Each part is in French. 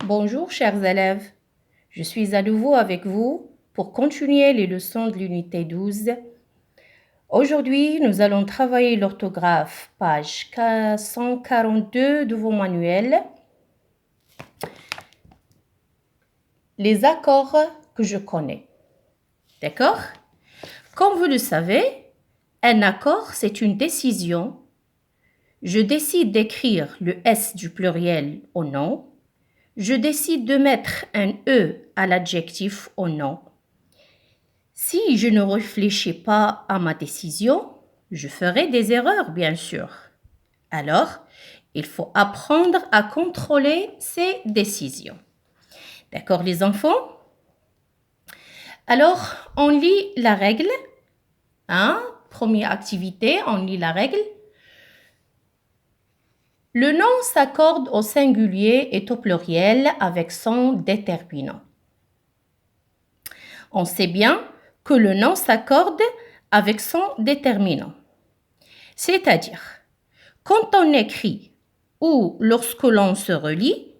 Bonjour chers élèves, je suis à nouveau avec vous pour continuer les leçons de l'unité 12. Aujourd'hui, nous allons travailler l'orthographe, page 142 de vos manuels. Les accords que je connais. D'accord? Comme vous le savez, un accord, c'est une décision. Je décide d'écrire le S du pluriel au nom. Je décide de mettre un E à l'adjectif au nom. Si je ne réfléchis pas à ma décision, je ferai des erreurs, bien sûr. Alors, il faut apprendre à contrôler ces décisions. D'accord, les enfants? Alors, on lit la règle. Première activité, on lit la règle. Le nom s'accorde au singulier et au pluriel avec son déterminant. On sait bien que le nom s'accorde avec son déterminant. C'est-à-dire, quand on écrit ou lorsque l'on se relie,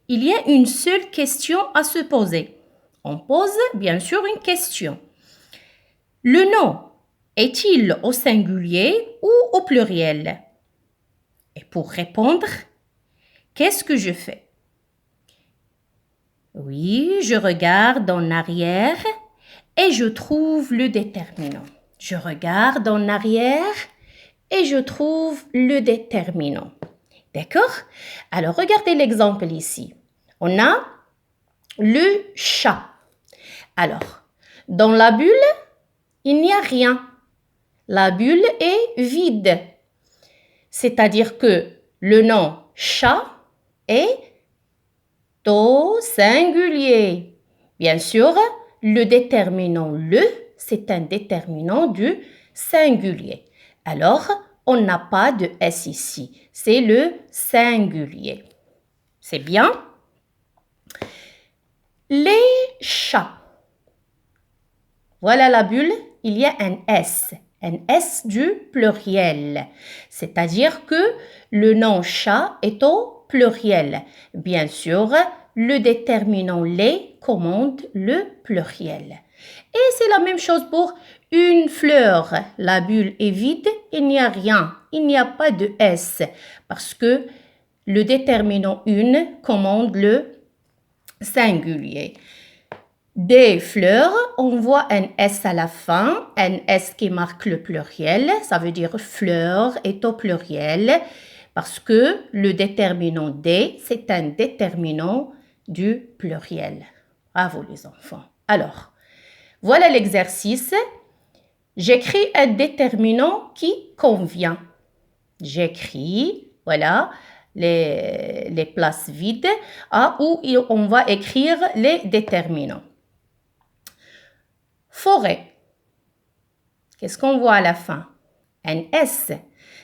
il y a une seule question à se poser. On pose bien sûr une question. Le nom est-il au singulier ou au pluriel? Et pour répondre, qu'est-ce que je fais? Oui, je regarde en arrière et je trouve le déterminant. Je regarde en arrière et je trouve le déterminant. D'accord? Alors, regardez l'exemple ici. On a le chat. Alors, dans la bulle, il n'y a rien. La bulle est vide. C'est-à-dire que le nom chat est au singulier. Bien sûr, le déterminant le, c'est un déterminant du singulier. Alors, on n'a pas de S ici. C'est le singulier. C'est bien? Les chats. Voilà la bulle, il y a un S du pluriel. C'est-à-dire que le nom chat est au pluriel. Bien sûr, le déterminant les commande le pluriel. Et c'est la même chose pour une fleur. La bulle est vide, il n'y a rien, il n'y a pas de S parce que le déterminant une commande le singulier. Des fleurs, on voit un S à la fin, un S qui marque le pluriel, ça veut dire fleur est au pluriel parce que le déterminant des, c'est un déterminant du pluriel. Bravo les enfants. Alors, voilà l'exercice. J'écris un déterminant qui convient. J'écris, voilà, les places vides où on va écrire les déterminants. Forêt. Qu'est-ce qu'on voit à la fin? Un S.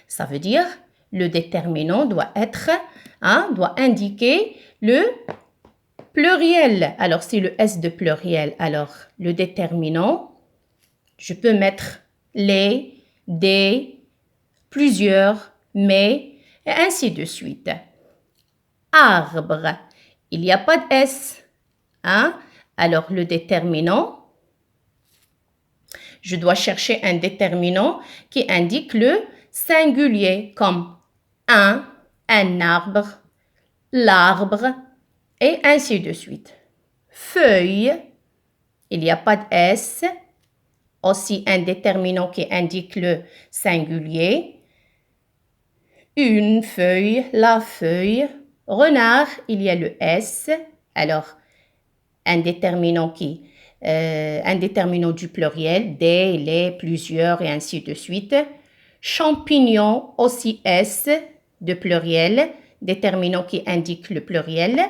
Ça veut dire le déterminant doit indiquer le pluriel. Alors, c'est le S de pluriel. Alors, le déterminant, je peux mettre les, des, plusieurs, mais, et ainsi de suite. Arbre. Il n'y a pas de S. Alors, le déterminant, je dois chercher un déterminant qui indique le singulier comme un arbre, l'arbre et ainsi de suite. Feuille, il n'y a pas de S. Aussi un déterminant qui indique le singulier. Une feuille, la feuille. Renard, il y a le S. Alors, un déterminant du pluriel, des, les, plusieurs et ainsi de suite. Champignon, aussi S de pluriel, déterminant qui indique le pluriel.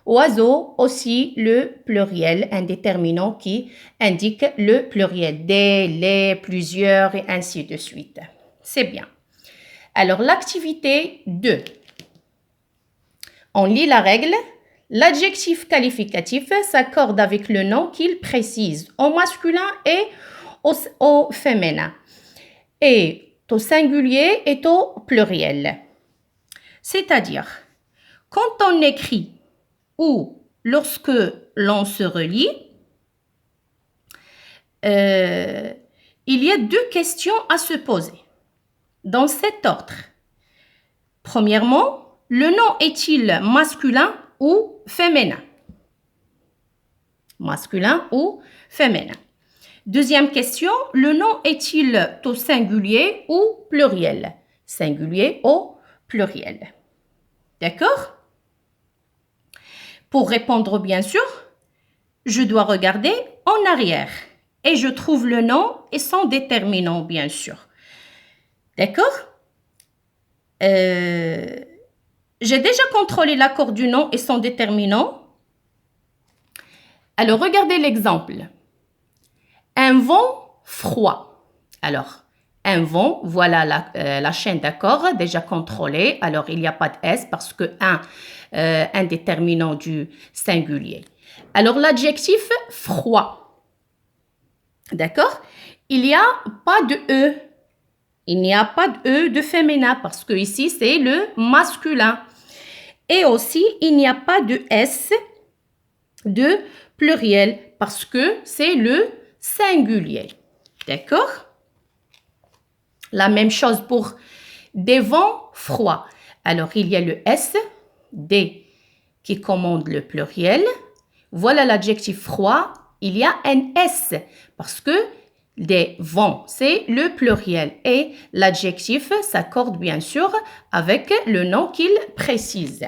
Oiseau, aussi le pluriel, un déterminant qui indique le pluriel, des, les, plusieurs et ainsi de suite. C'est bien. Alors, l'activité 2. On lit la règle. L'adjectif qualificatif s'accorde avec le nom qu'il précise au masculin et au féminin, et au singulier et au pluriel. C'est-à-dire, quand on écrit ou lorsque l'on se relie, il y a deux questions à se poser dans cet ordre. Premièrement, le nom est-il masculin ou féminin? Masculin ou féminin. Deuxième question, le nom est-il au singulier ou pluriel? Singulier ou pluriel. D'accord? Pour répondre, bien sûr, je dois regarder en arrière et je trouve le nom et son déterminant, bien sûr. D'accord? J'ai déjà contrôlé l'accord du nom et son déterminant. Alors, regardez l'exemple. Un vent froid. Alors, un vent, voilà la chaîne d'accords déjà contrôlée. Alors, il n'y a pas de S parce que un déterminant du singulier. Alors, l'adjectif froid. D'accord? Il n'y a pas de E. Il n'y a pas de E de féminin parce que ici, c'est le masculin. Et aussi, il n'y a pas de S de pluriel parce que c'est le singulier. D'accord? La même chose pour des vents froids. Alors, il y a le S, des, qui commande le pluriel. Voilà l'adjectif froid. Il y a un S parce que des vents, c'est le pluriel. Et l'adjectif s'accorde bien sûr avec le nom qu'il précise.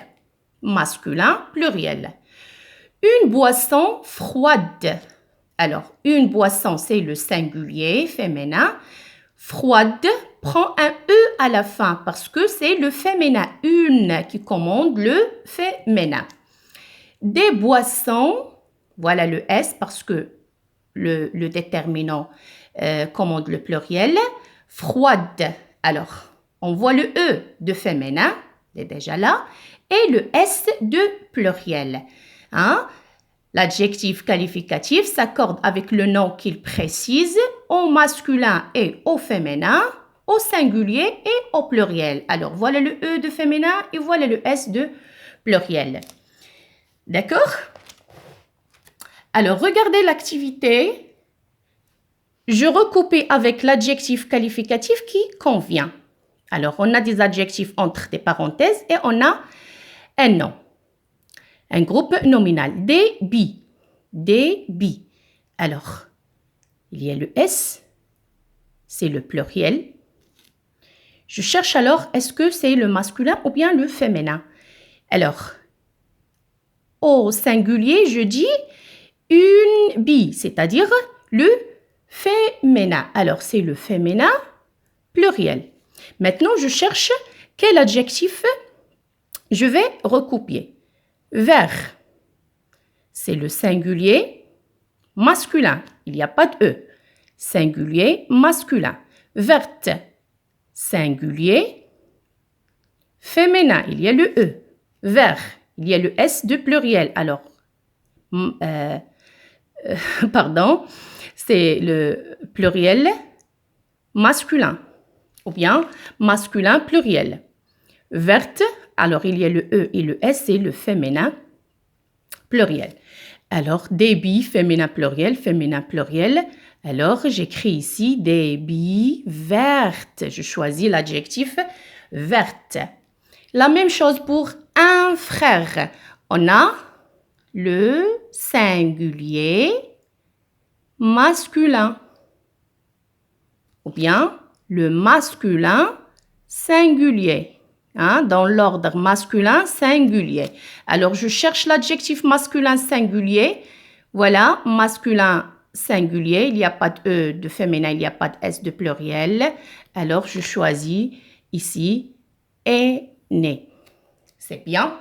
Masculin, pluriel. Une boisson froide. Alors, une boisson, c'est le singulier féminin. Froide prend un E à la fin parce que c'est le féminin. Une qui commande le féminin. Des boissons, voilà le S parce que le déterminant commande le pluriel. Froide. Alors, on voit le E de féminin, c'est déjà là, et le S de pluriel. Hein? L'adjectif qualificatif s'accorde avec le nom qu'il précise au masculin et au féminin, au singulier et au pluriel. Alors, voilà le E de féminin et voilà le S de pluriel. D'accord? Alors, regardez l'activité. Je recoupais avec l'adjectif qualificatif qui convient. Alors, on a des adjectifs entre des parenthèses et on a un nom. Un groupe nominal. Débit. Débit. Alors, il y a le S, c'est le pluriel. Je cherche alors, est-ce que c'est le masculin ou bien le féminin? Alors, au singulier, je dis une bille, c'est-à-dire le féminin. Alors, c'est le féminin pluriel. Maintenant, je cherche quel adjectif je vais recopier. Vert, c'est le singulier masculin. Il n'y a pas de E. Singulier masculin. Verte, singulier féminin. Il y a le E. Vert, il y a le S de pluriel. Alors, pardon, c'est le pluriel masculin ou bien masculin pluriel. Verte, alors il y a le E et le S, c'est le féminin pluriel. Alors, débit, féminin pluriel. Alors, j'écris ici des billes vertes. Je choisis l'adjectif verte. La même chose pour un frère. On a le singulier masculin ou bien le masculin singulier. Hein, dans l'ordre masculin singulier. Alors, je cherche l'adjectif masculin singulier. Voilà, masculin singulier. Il n'y a pas de E de féminin, il n'y a pas de S de pluriel. Alors, je choisis ici aîné. C'est bien.